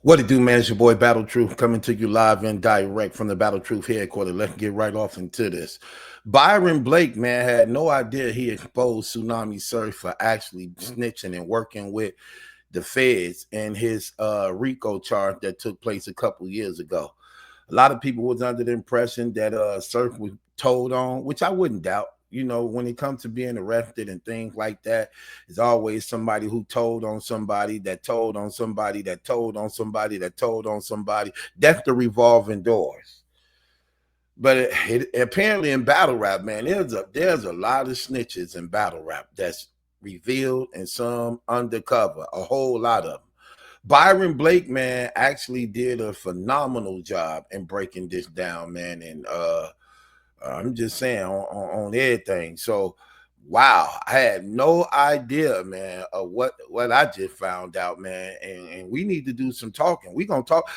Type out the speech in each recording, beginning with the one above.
What it do, man? It's your boy Battle Truth coming to you live and direct from the Battle Truth headquarters. Let's get right off into this. Byron Blake, man, had no idea he exposed Tsunami Surf for actually snitching and working with the feds in his RICO charge that took place a couple years ago. A lot of people was under the impression that Surf was told on, which I wouldn't doubt. You know, when it comes to being arrested and things like that, it's always somebody who told on somebody that told on somebody that told on somebody that told on somebody. That's the revolving doors. But apparently in battle rap, man, there's a lot of snitches in battle rap that's revealed and some undercover, a whole lot of them. Byron Blake, man, actually did a phenomenal job in breaking this down, man, and I'm just saying on everything. So, wow, I had no idea, man, of what I just found out, man. And we need to do some talking. We gonna talk.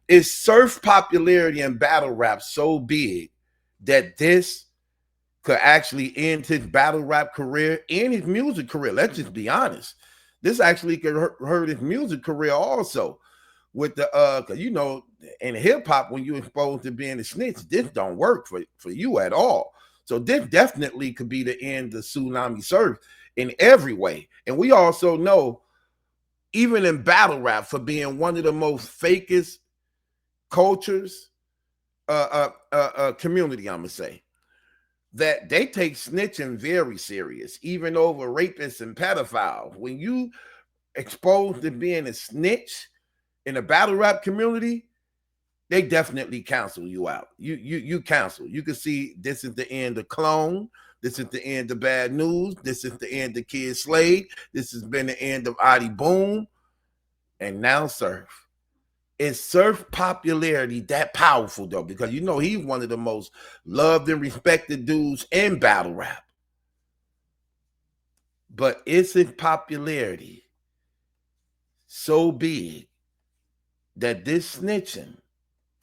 Is Surf popularity in battle rap so big that this could actually end his battle rap career and his music career? Let's just be honest. This actually could hurt his music career also. With the cause you know, in hip hop, when you're exposed to being a snitch, this don't work for you at all. So this definitely could be the end of Tsunami Surf in every way. And we also know, even in battle rap, for being one of the most fakest cultures, community, I'm gonna say, that they take snitching very serious, even over rapists and pedophiles. When you exposed to being a snitch in the battle rap community, they definitely cancel you out. You cancel. You can see this is the end of Clone. This is the end of Bad News. This is the end of Kid Slade. This has been the end of Adi Boom. And now Surf. Is Surf popularity that powerful, though? Because you know he's one of the most loved and respected dudes in battle rap. But is his popularity so big that this snitching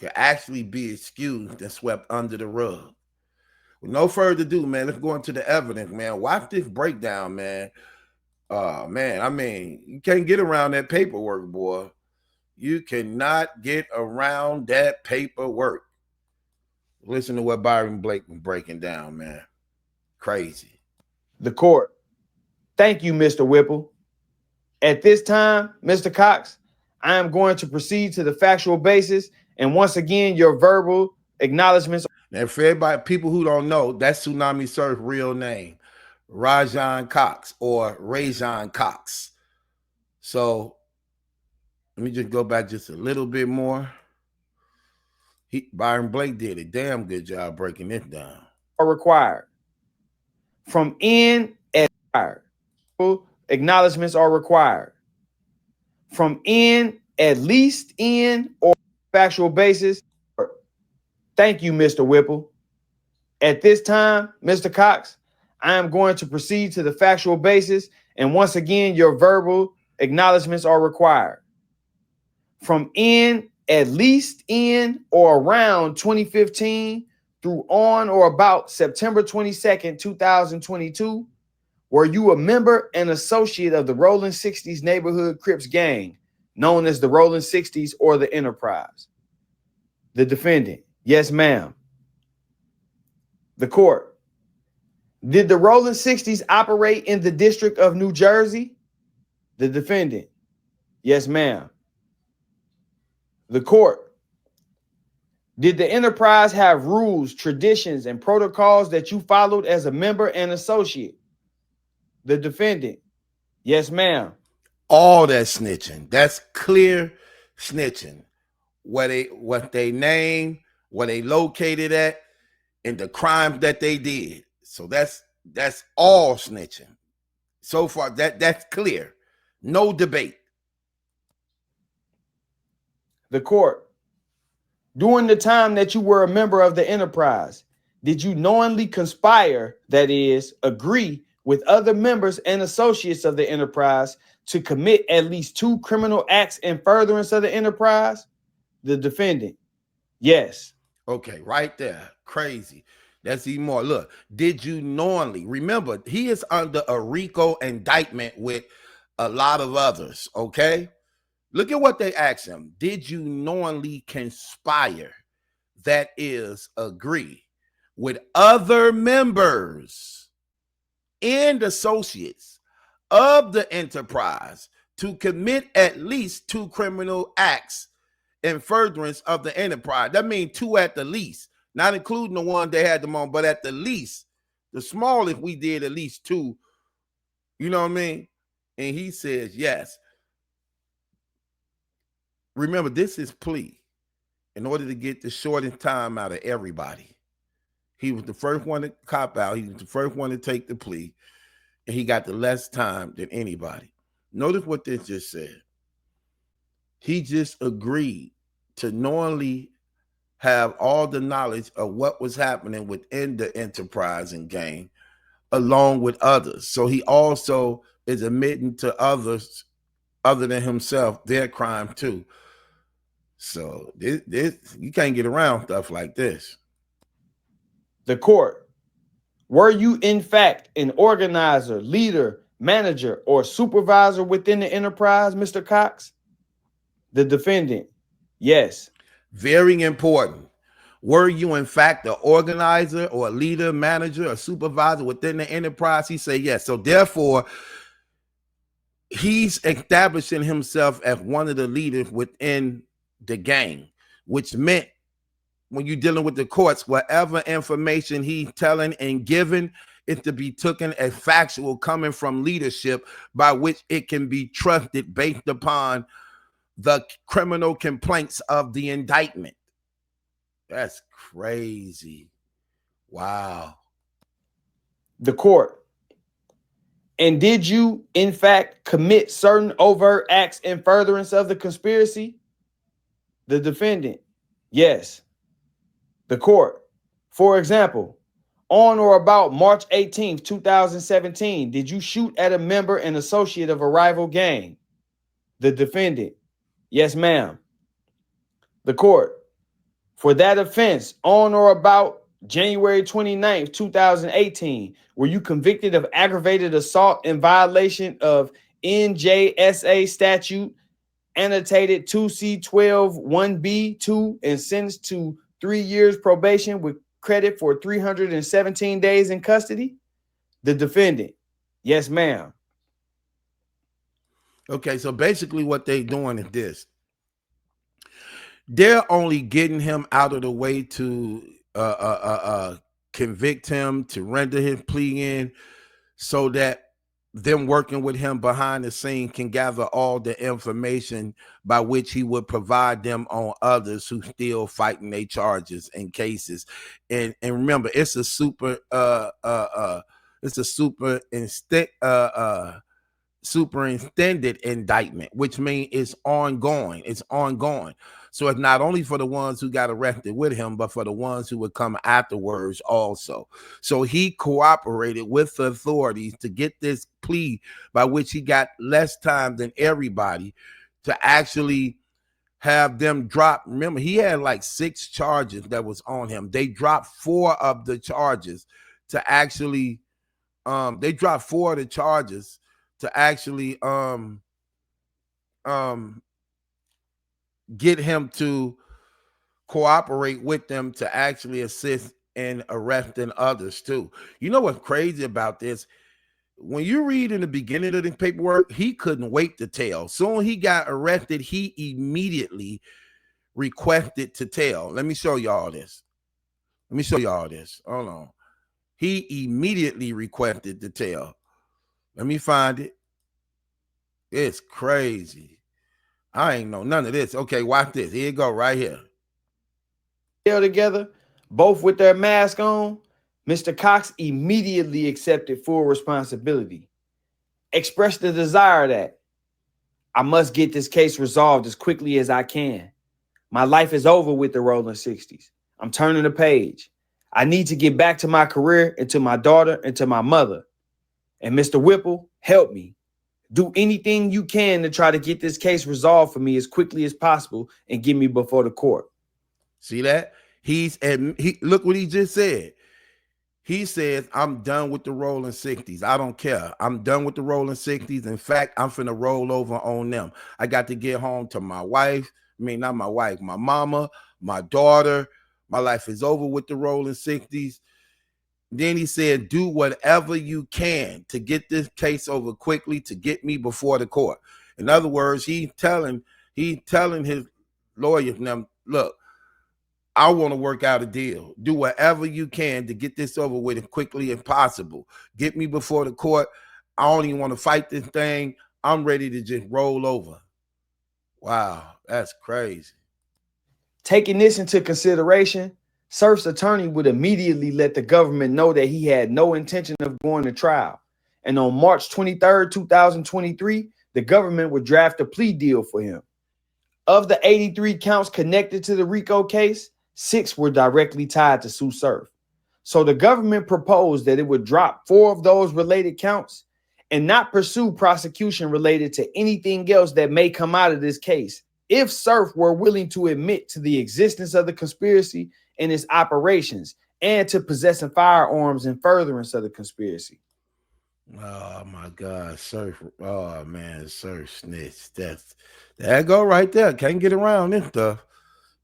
could actually be excused and swept under the rug? With no further ado, man, let's go into the evidence, man. Watch this breakdown, man. Man, I mean, you can't get around that paperwork, boy. You cannot get around that paperwork. Listen to what Byron Blake was breaking down, man. Crazy. The court. Thank you, Mr. Whipple. At this time, Mr. Cox, I am going to proceed to the factual basis, and once again, your verbal acknowledgments. Now, for everybody, people who don't know, that's Tsunami Surf real name, Rajon Cox or Rajon Cox. So let me just go back just a little bit more. Byron Blake did a damn good job breaking this down. Are required from in as required. Acknowledgments are required from in, at least in, or factual basis. Thank you, Mr. Whipple. At this time, Mr. Cox, I am going to proceed to the factual basis, and once again, your verbal acknowledgments are required. From in, at least in, or around 2015 through on or about September 22nd, 2022, were you a member and associate of the Rolling 60s Neighborhood Crips gang, known as the Rolling 60s or the Enterprise? The defendant, yes, ma'am. The court, did the Rolling 60s operate in the District of New Jersey? The defendant, yes, ma'am. The court, did the Enterprise have rules, traditions, and protocols that you followed as a member and associate? The defendant, yes, ma'am. All that snitching. That's clear snitching. What they name, where they located at, and the crimes that they did. So that's all snitching. So far, that's clear. No debate. The court, during the time that you were a member of the Enterprise, did you knowingly conspire, that is, agree with other members and associates of the Enterprise to commit at least 2 criminal acts in furtherance of the Enterprise? The defendant, yes. Okay, right there. Crazy. That's even more. Look, did you knowingly? Remember, he is under a RICO indictment with a lot of others, okay? Look at what they asked him. Did you knowingly conspire, that is, agree with other members and associates of the enterprise to commit at least 2 criminal acts in furtherance of the enterprise? That means 2 at the least, not including the one they had them on, but at the least. The smallest we did at least 2. You know what I mean? And he says yes. Remember, this is plea in order to get the shortest time out of everybody. He was the first one to cop out. He was the first one to take the plea, and he got the less time than anybody. Notice what this just said. He just agreed to knowingly have all the knowledge of what was happening within the enterprise and gang, along with others. So he also is admitting to others other than himself their crime too. So this you can't get around stuff like this. The court. Were you in fact an organizer, leader, manager, or supervisor within the enterprise, Mr. Cox? The defendant. Yes. Very important. Were you in fact the organizer or a leader, manager, or supervisor within the enterprise? He said yes. So therefore, he's establishing himself as one of the leaders within the gang, which meant when you're dealing with the courts, whatever information he's telling and giving is to be taken as factual, coming from leadership, by which it can be trusted based upon the criminal complaints of the indictment. That's crazy. Wow. The court. And did you, in fact, commit certain overt acts in furtherance of the conspiracy? The defendant. Yes. The court. For example, on or about March 18th, 2017, did you shoot at a member and associate of a rival gang? The defendant. Yes, ma'am. The court. For that offense, on or about January 29th, 2018, were you convicted of aggravated assault in violation of NJSA statute annotated 2C12-1B2 and sentenced to 3 years probation with credit for 317 days in custody? The defendant. Yes, ma'am. Okay, so basically what they're doing is this. They're only getting him out of the way to convict him, to render his plea in, so that them working with him behind the scene can gather all the information by which he would provide them on others who still fighting their charges and cases. And remember, it's a superintended indictment, which means it's ongoing. It's ongoing. So it's not only for the ones who got arrested with him, but for the ones who would come afterwards also. So he cooperated with the authorities to get this plea by which he got less time than everybody to actually have them drop. Remember, he had like 6 charges that was on him. They dropped 4 of the charges to actually, they dropped 4 of the charges to actually get him to cooperate with them to actually assist in arresting others too. You know what's crazy about this? When you read in the beginning of the paperwork, he couldn't wait to tell. Soon he got arrested, he immediately requested to tell. Let me show y'all this. Let me show y'all this. Hold on. He immediately requested to tell. Let me find it. It's crazy. I ain't know none of this. Okay, watch this. Here you go, right here. Together, both with their mask on, Mr. Cox immediately accepted full responsibility. Expressed the desire that I must get this case resolved as quickly as I can. My life is over with the rolling 60s. I'm turning the page. I need to get back to my career and to my daughter and to my mother. And Mr. Whipple, help me. Do anything you can to try to get this case resolved for me as quickly as possible and get me before the court. See that? Look what he just said. He says, I'm done with the rolling 60s. I don't care. I'm done with the rolling 60s. In fact, I'm finna roll over on them. I got to get home to my wife. I mean, not my wife, my mama, my daughter. My life is over with the rolling 60s. Then he said, do whatever you can to get this case over quickly to get me before the court. In other words, he telling his lawyers, now, look, I want to work out a deal. Do whatever you can to get this over with as quickly as possible. Get me before the court. I don't even want to fight this thing. I'm ready to just roll over. Wow, that's crazy. Taking this into consideration, Surf's attorney would immediately let the government know that he had no intention of going to trial. And on March 23rd, 2023, the government would draft a plea deal for him. Of the 83 counts connected to the RICO case, 6 were directly tied to Sue Surf. So the government proposed that it would drop 4 of those related counts and not pursue prosecution related to anything else that may come out of this case if Surf were willing to admit to the existence of the conspiracy and its operations and to possessing firearms in furtherance of the conspiracy. Oh my God, Surf. Oh man, Surf snitched. That go right there. Can't get around this stuff.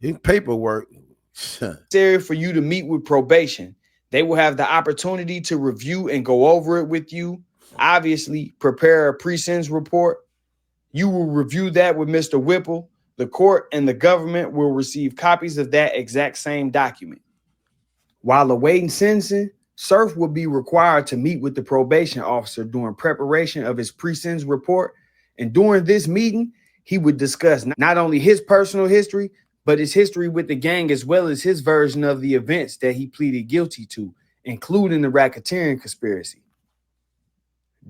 His paperwork. Necessary for you to meet with probation. They will have the opportunity to review and go over it with you. Obviously, prepare a pre-sentence report. You will review that with Mr. Whipple. The court and the government will receive copies of that exact same document. While awaiting sentencing, Surf will be required to meet with the probation officer during preparation of his pre-sentence report. And during this meeting, he would discuss not only his personal history, but his history with the gang, as well as his version of the events that he pleaded guilty to, including the racketeering conspiracy.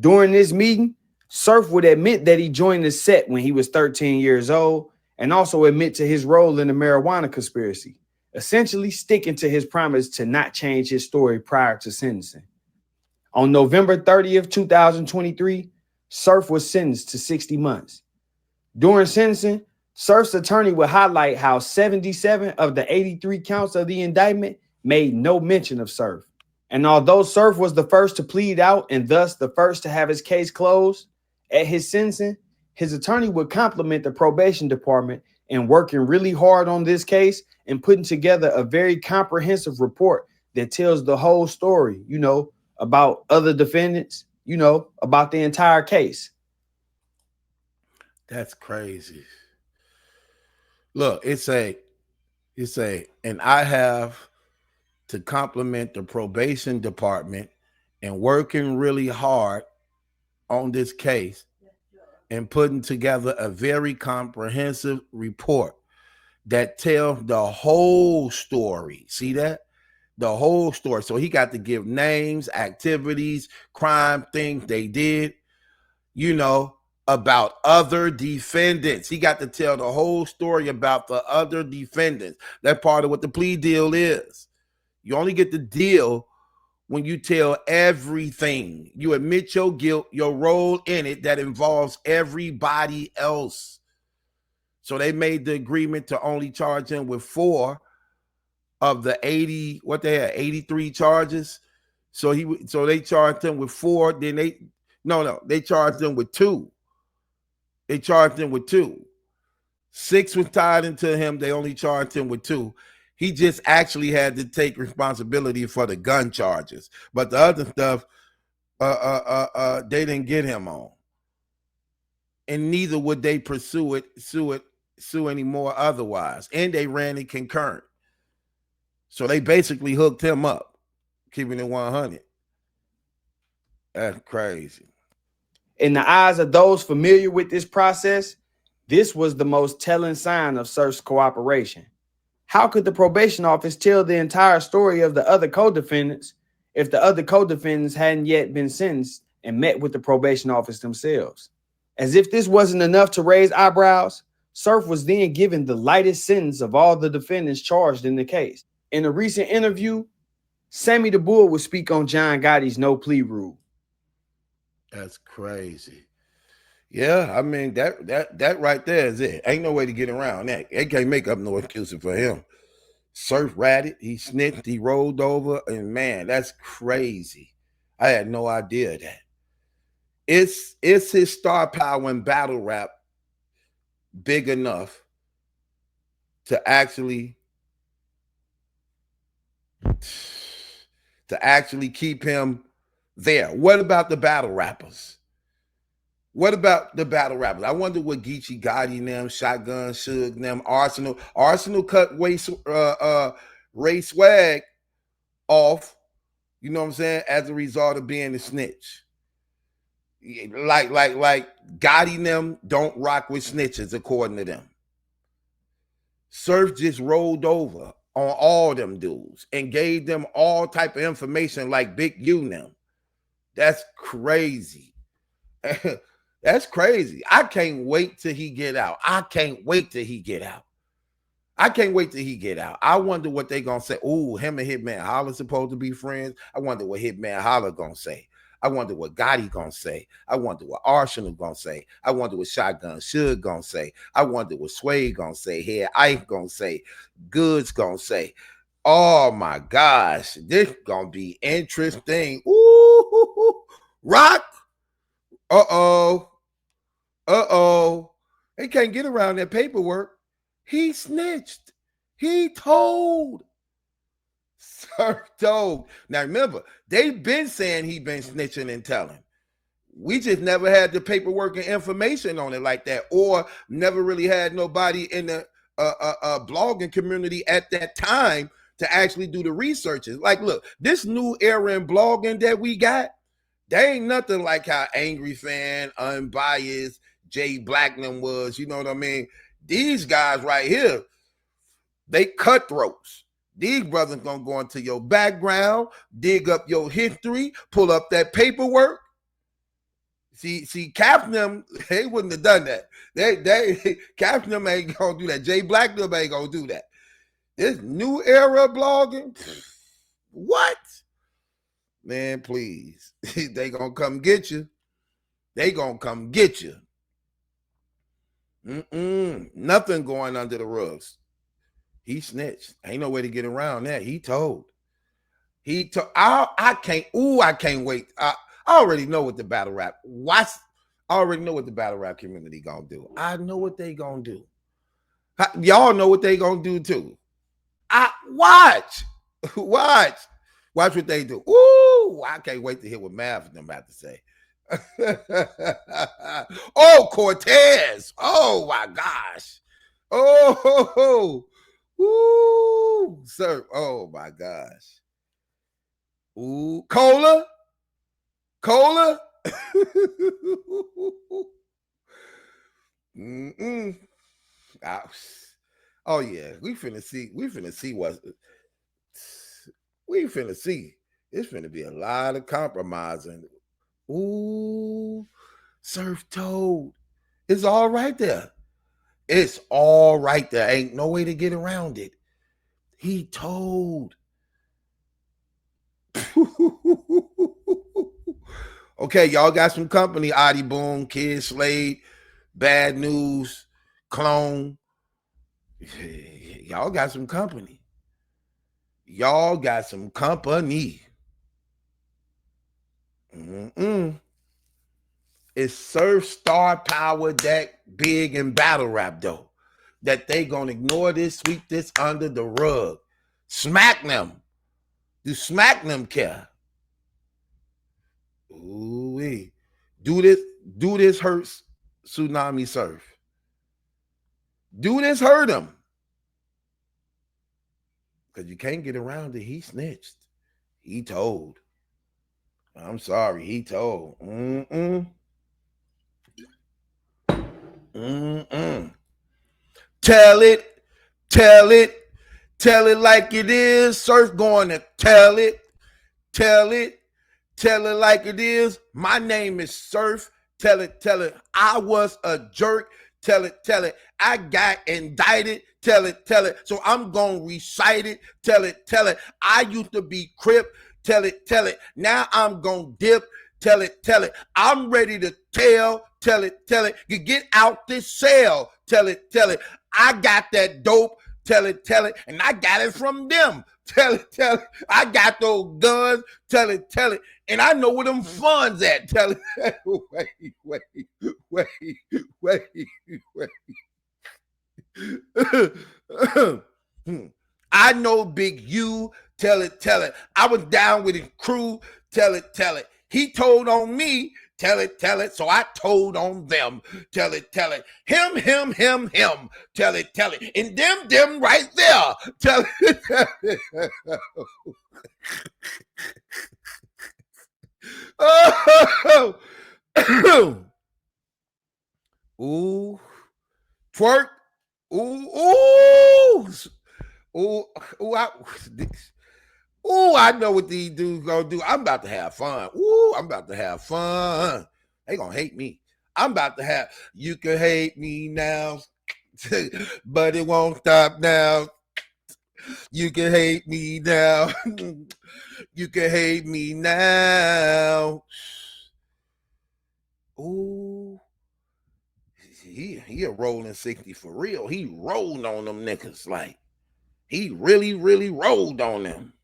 During this meeting, Surf would admit that he joined the set when he was 13 years old and also admit to his role in the marijuana conspiracy, essentially sticking to his promise to not change his story prior to sentencing. On November 30th, 2023, Surf was sentenced to 60 months. During sentencing, Surf's attorney would highlight how 77 of the 83 counts of the indictment made no mention of Surf. And although Surf was the first to plead out and thus the first to have his case closed, at his sentencing, his attorney would compliment the probation department in working really hard on this case and putting together a very comprehensive report that tells the whole story, about other defendants, about the entire case. That's crazy. Look, and I have to compliment the probation department and working really hard on this case and putting together a very comprehensive report that tells the whole story. See that? The whole story. So he got to give names, activities, crime, things they did, about other defendants. He got to tell the whole story about the other defendants. That's part of what the plea deal is. You only get the deal when you tell everything. You admit your guilt, your role in it that involves everybody else. So they made the agreement to only charge him with 4 of the 83 charges. So they charged him with 4. Then they charged him with 2. They charged him with 2. 6 was tied into him. They only charged him with 2. He just actually had to take responsibility for the gun charges, but the other stuff, they didn't get him on, and neither would they sue anymore otherwise. And they ran it concurrent, so they basically hooked him up, keeping it 100. That's crazy. In the eyes of those familiar with this process, this was the most telling sign of Surf's cooperation. How could the probation office tell the entire story of the other co-defendants if the other co-defendants hadn't yet been sentenced and met with the probation office themselves? As if this wasn't enough to raise eyebrows, Surf was then given the lightest sentence of all the defendants charged in the case. In a recent interview, Sammy the Bull would speak on John Gotti's no plea rule. That's crazy. Yeah, I mean, that right there is it. Ain't no way to get around that. They can't make up no excuses for him. Surf ratted, he snitched, he rolled over, and man, that's crazy. I had no idea that. It's his star power in battle rap big enough to actually keep him there. What about the battle rappers? What about the battle rappers? I wonder what Geechee Gotti and them, Shotgun, Suge and them, Arsenal cut Ray Swag off, you know what I'm saying, as a result of being a snitch. Like Gotti and them don't rock with snitches, according to them. Surf just rolled over on all them dudes and gave them all type of information like Big U and them. That's crazy. That's crazy. I can't wait till he get out. I can't wait till he get out. I wonder what they gonna say. Ooh, him and Hitman Holla supposed to be friends. I wonder what Hitman Holla gonna say. I wonder what Gotti gonna say. I wonder what Arsenal gonna say. I wonder what Shotgun Suge gonna say. I wonder what Sway gonna say. Here Ike gonna say. Goods gonna say. Oh my gosh, this gonna be interesting. Ooh, Rock. Uh-oh. They can't get around that paperwork. He snitched. He told. Surf told. Now remember, they've been saying he been snitching and telling. We just never had the paperwork and information on it like that, or never really had nobody in the blogging community at that time to actually do the researches. Like, look, this new era in blogging that we got, there ain't nothing like how Angry Fan, Unbiased, Jay Blackman was, you know what I mean? These guys right here, they cutthroats. These brothers gonna go into your background, dig up your history, pull up that paperwork. See, Captain, they wouldn't have done that. They Captain ain't gonna do that. Jay Blackman ain't gonna do that. This new era blogging, what? Man, please. They gonna come get you. They gonna come get you. Nothing going under the rugs. He snitched. Ain't no way to get around that. He told. I can't wait. I already know what the battle rap. I already know what the battle rap community gonna do. I know what they gonna do. Y'all know what they gonna do too. Watch what they do. Ooh, I can't wait to hear what Mav and them about to say. Oh, Cortez. Oh my gosh. Oh, ooh, sir. Oh my gosh. Ooh, Cola. Oh yeah, we finna see what we finna see. It's finna be a lot of compromising. Ooh, Surf told. It's all right there. It's all right there. Ain't no way to get around it. He told. Okay, y'all got some company. Adi Boom, Kid Slade, Bad News, Clone. Y'all got some company. Y'all got some company. It's Surf star power that big in battle rap, though, that they gonna ignore this, sweep this under the rug. Smack them. Do Smack them care? Ooh-wee. Do this hurts Tsunami Surf. Do this hurt him. Because you can't get around it. He snitched. He told. I'm sorry, he told. Tell it like it is. Surf going to tell it like it is. My name is Surf. Tell it. I was a jerk. Tell it. I got indicted. Tell it. So I'm gonna recite it. Tell it. I used to be Crip. Tell it. Now I'm gonna dip. Tell it. I'm ready to tell. Tell it. You get out this cell. Tell it. I got that dope. tell it, and I got it from them. Tell it, I got those guns, tell it, and I know where them funds at. Tell it, wait. I know Big U, tell it. I was down with his crew, tell it. He told on me, tell it, so I told on them, tell it. Him, tell it, and them right there, tell it. Oh, ooh, twerk, ooh, I know what these dudes gonna do. I'm about to have fun. They gonna hate me. I'm about to have, you can hate me now, but it won't stop now. You can hate me now. You can hate me now. Ooh. He a rolling 60 for real. He rolled on them niggas. Like, he really rolled on them.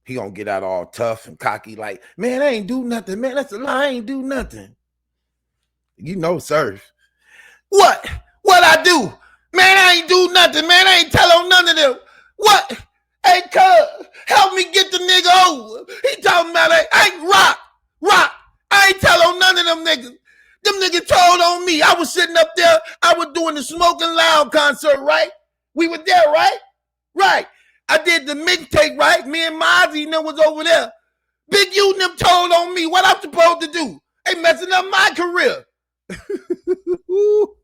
He gonna get out all tough and cocky like, man, I ain't do nothing, man. That's a lie. I ain't do nothing. You know, Surf. What I do? Man, I ain't do nothing, man. I ain't tell on none of them. What? Hey, cuz, help me get the nigga over. He talking about like, I ain't rock. I ain't tell on none of them niggas. Them niggas told on me. I was sitting up there. I was doing the Smoking Loud concert, right? We were there, right? Right. I did the mixtape, right? Me and Mozzie and them was over there. Big U and them told on me. What I'm supposed to do? They messing up my career. Ooh.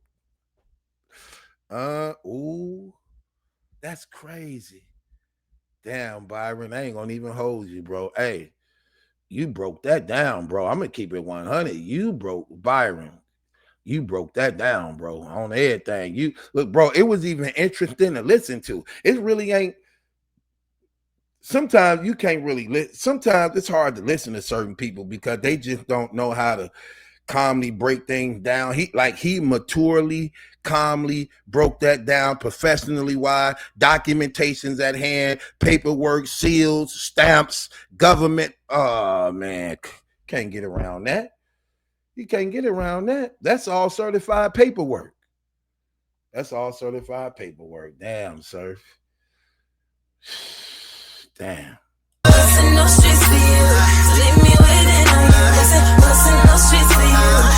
That's crazy. Damn, Byron, I ain't gonna even hold you, bro. Hey, you broke that down, bro. I'm gonna keep it 100. You broke, Byron. You broke that down, bro, on everything. You look, bro, it was even interesting to listen to. It really ain't. Sometimes you can't really sometimes it's hard to listen to certain people because they just don't know how to calmly break things down. He maturely, calmly broke that down, professionally wise, documentations at hand, paperwork, seals, stamps, government. Oh man, can't get around that. You can't get around that. That's all certified paperwork. Damn, Surf. Damn. What's in those streets for you? Leave me waiting on you. What's in those streets for you?